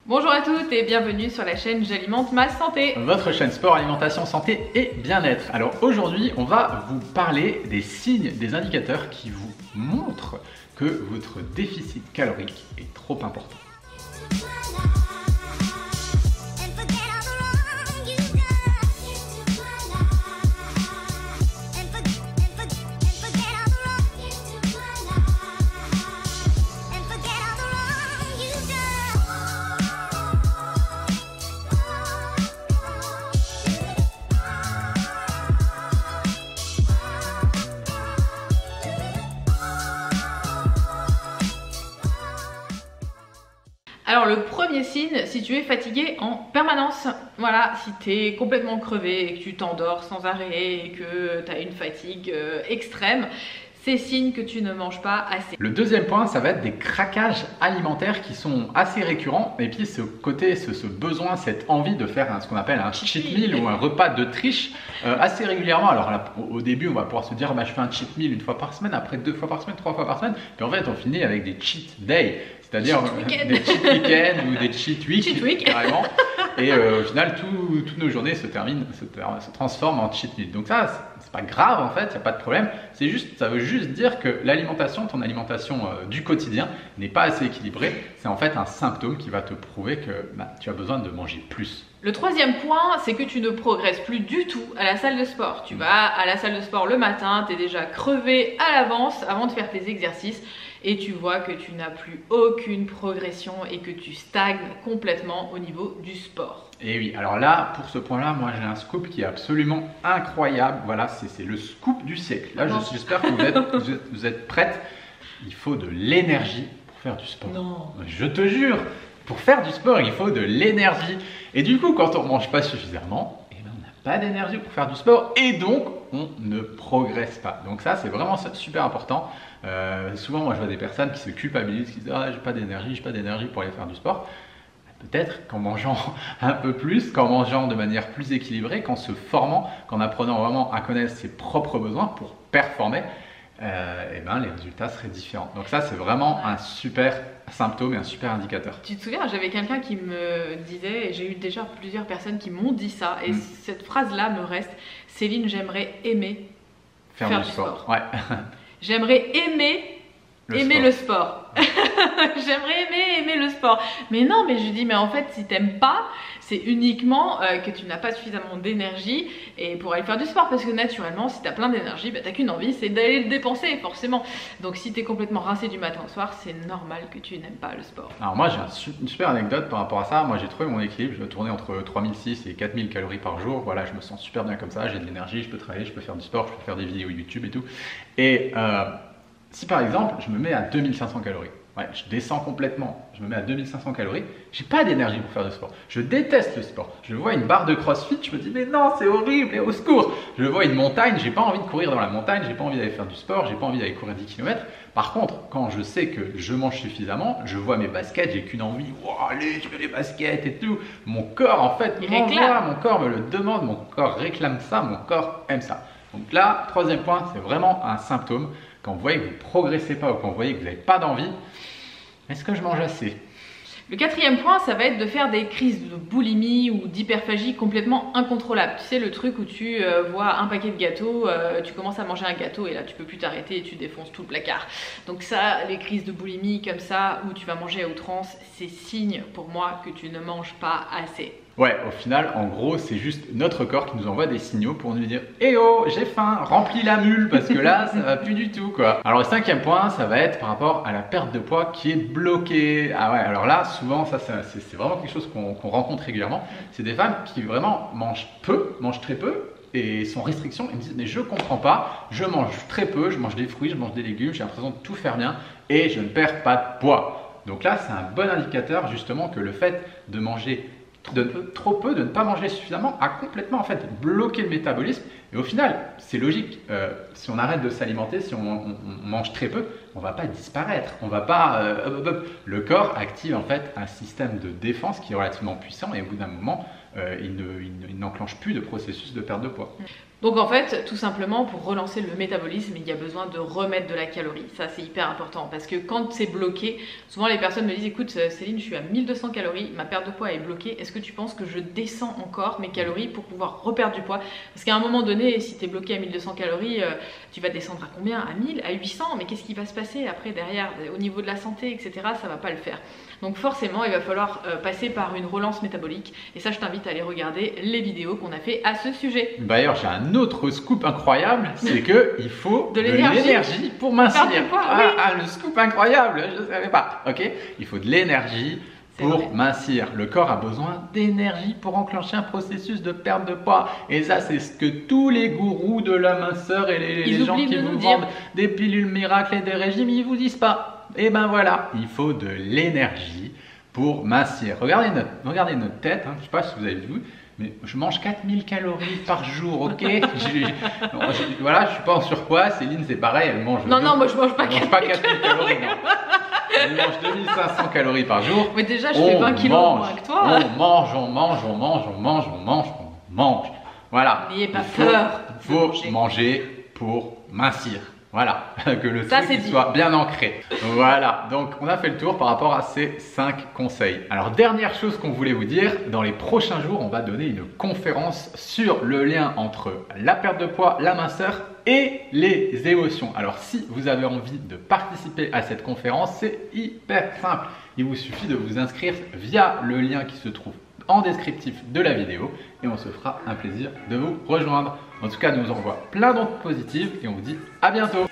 Bonjour à toutes et bienvenue sur la chaîne J'alimente ma santé. Votre chaîne sport, alimentation, santé et bien-être. Alors aujourd'hui, on va vous parler des signes, des indicateurs qui vous montrent que votre déficit calorique est trop important. Alors le premier signe, si tu es fatigué en permanence, voilà, si tu es complètement crevé et que tu t'endors sans arrêt et que tu as une fatigue extrême, c'est signe que tu ne manges pas assez. Le deuxième point, ça va être des craquages alimentaires qui sont assez récurrents. Et puis ce côté, ce besoin, cette envie de faire ce qu'on appelle un cheat meal ou un repas de triche assez régulièrement. Alors là, au début, on va pouvoir se dire, bah, je fais un cheat meal une fois par semaine, après 2 fois par semaine, 3 fois par semaine. Puis en fait, on finit avec des cheat days, c'est-à-dire des cheat week-ends ou des cheat week, carrément. Et au final, toutes nos journées se transforment en cheat meal. Donc ça, c'est pas grave en fait, il n'y a pas de problème. C'est juste, ça veut juste dire que l'alimentation, ton alimentation du quotidien n'est pas assez équilibrée. C'est en fait un symptôme qui va te prouver que tu as besoin de manger plus. Le troisième point, c'est que tu ne progresses plus du tout à la salle de sport. Tu vas à la salle de sport le matin, tu es déjà crevé à l'avance avant de faire tes exercices et tu vois que tu n'as plus aucune progression et que tu stagnes complètement au niveau du sport. Et oui, alors là, pour ce point-là, moi j'ai un scoop qui est absolument incroyable. Voilà, c'est le scoop du siècle. Là, j'espère que vous êtes prêtes. Il faut de l'énergie pour faire du sport. Non. Je te jure, pour faire du sport, il faut de l'énergie. Et du coup, quand on ne mange pas suffisamment, eh ben, on n'a pas d'énergie pour faire du sport et donc on ne progresse pas. Donc ça, c'est vraiment super important. Souvent, moi, je vois des personnes qui se culpabilisent, qui disent « Ah, j'ai pas d'énergie pour aller faire du sport ». Peut-être qu'en mangeant un peu plus, qu'en mangeant de manière plus équilibrée, qu'en se formant, qu'en apprenant vraiment à connaître ses propres besoins pour performer, et ben, les résultats seraient différents. Donc ça, c'est vraiment un super symptôme et un super indicateur. Tu te souviens, j'avais quelqu'un qui me disait, et j'ai eu déjà plusieurs personnes qui m'ont dit ça, et cette phrase-là me reste, Céline, j'aimerais aimer faire du sport. Ouais. J'aimerais aimer le sport. J'aimerais aimer le sport. Mais non, mais je dis, mais en fait, si t'aimes pas, c'est uniquement que tu n'as pas suffisamment d'énergie et pour aller faire du sport. Parce que naturellement, si t'as plein d'énergie, bah, t'as qu'une envie, c'est d'aller le dépenser, forcément. Donc si t'es complètement rincé du matin au soir, c'est normal que tu n'aimes pas le sport. Alors moi, j'ai une super anecdote par rapport à ça. Moi, j'ai trouvé mon équilibre. Je dois tourner entre 3006 et 4000 calories par jour. Voilà, je me sens super bien comme ça. J'ai de l'énergie, je peux travailler, je peux faire du sport, je peux faire des vidéos YouTube et tout. Et si par exemple, je me mets à 2500 calories, ouais, je descends complètement, je me mets à 2500 calories, j'ai pas d'énergie pour faire du sport. Je déteste le sport. Je vois une barre de crossfit, je me dis mais non, c'est horrible et au secours. Je vois une montagne, j'ai pas envie de courir dans la montagne, j'ai pas envie d'aller faire du sport, j'ai pas envie d'aller courir 10 km. Par contre, quand je sais que je mange suffisamment, je vois mes baskets, j'ai qu'une envie, wow, allez, je veux les baskets et tout. Mon corps en fait m'envoie, mon corps me le demande, mon corps réclame ça, mon corps aime ça. Donc là, troisième point, c'est vraiment un symptôme. Quand vous voyez que vous ne progressez pas ou quand vous voyez que vous n'avez pas d'envie, est-ce que je mange assez? Le quatrième point, ça va être de faire des crises de boulimie ou d'hyperphagie complètement incontrôlables. Tu sais, le truc où tu vois un paquet de gâteaux, tu commences à manger un gâteau et là tu peux plus t'arrêter et tu défonces tout le placard. Donc ça, les crises de boulimie comme ça, où tu vas manger à outrance, c'est signe pour moi que tu ne manges pas assez. Ouais, au final, en gros, c'est juste notre corps qui nous envoie des signaux pour nous dire « Eh oh, j'ai faim, remplis la mule parce que là, ça va plus du tout quoi ». Alors le cinquième point, ça va être par rapport à la perte de poids qui est bloquée. Ah ouais, alors là, souvent, ça c'est vraiment quelque chose qu'on rencontre régulièrement. C'est des femmes qui vraiment mangent très peu et sont restrictions et me disent « Mais je comprends pas, je mange très peu, je mange des fruits, je mange des légumes, j'ai l'impression de tout faire bien et je ne perds pas de poids ». Donc là, c'est un bon indicateur justement que le fait de manger trop peu, de ne pas manger suffisamment, a complètement en fait bloqué le métabolisme. Et au final, c'est logique, si on arrête de s'alimenter, si on mange très peu, on va pas disparaître, on va pas. Le corps active en fait un système de défense qui est relativement puissant et au bout d'un moment, il n'enclenche plus de processus de perte de poids. Donc en fait, tout simplement, pour relancer le métabolisme, il y a besoin de remettre de la calorie. Ça, c'est hyper important parce que quand c'est bloqué, souvent les personnes me disent, écoute Céline, je suis à 1200 calories, ma perte de poids est bloquée, est-ce que tu penses que je descends encore mes calories pour pouvoir reperdre du poids? Parce qu'à un moment donné, si tu es bloqué à 1200 calories, tu vas descendre à combien? À 1000, à 800? Mais qu'est-ce qui va se passer après derrière au niveau de la santé, etc. Ça va pas le faire. Donc forcément, il va falloir passer par une relance métabolique. Et ça, je t'invite à aller regarder les vidéos qu'on a fait à ce sujet. D'ailleurs, j'ai un autre scoop incroyable, c'est que il faut de l'énergie pour mincir. Le scoop incroyable, je ne savais pas. Ok, il faut de l'énergie pour mincir. Le corps a besoin d'énergie pour enclencher un processus de perte de poids. Et ça, c'est ce que tous les gourous de la minceur et les gens qui vous vendent des pilules miracles et des régimes, ils vous disent pas. Et ben voilà, il faut de l'énergie pour mincir. Regardez notre tête, hein. Je ne sais pas si vous avez vu, mais je mange 4000 calories par jour, ok? Voilà, je suis pas en surpoids. Céline, c'est pareil, elle mange. Non, moi je mange pas 4000 calories. Non. Elle mange 2500 calories par jour. Mais déjà, je fais 20 kilos moins que toi. On mange. Voilà. N'ayez pas peur. Il faut manger pour mincir. Voilà, que le truc soit bien ancré. Voilà, donc on a fait le tour par rapport à ces 5 conseils. Alors dernière chose qu'on voulait vous dire, dans les prochains jours, on va donner une conférence sur le lien entre la perte de poids, la minceur et les émotions. Alors si vous avez envie de participer à cette conférence, c'est hyper simple. Il vous suffit de vous inscrire via le lien qui se trouve en descriptif de la vidéo et on se fera un plaisir de vous rejoindre. En tout cas, nous envoie plein d'ondes positives et on vous dit à bientôt.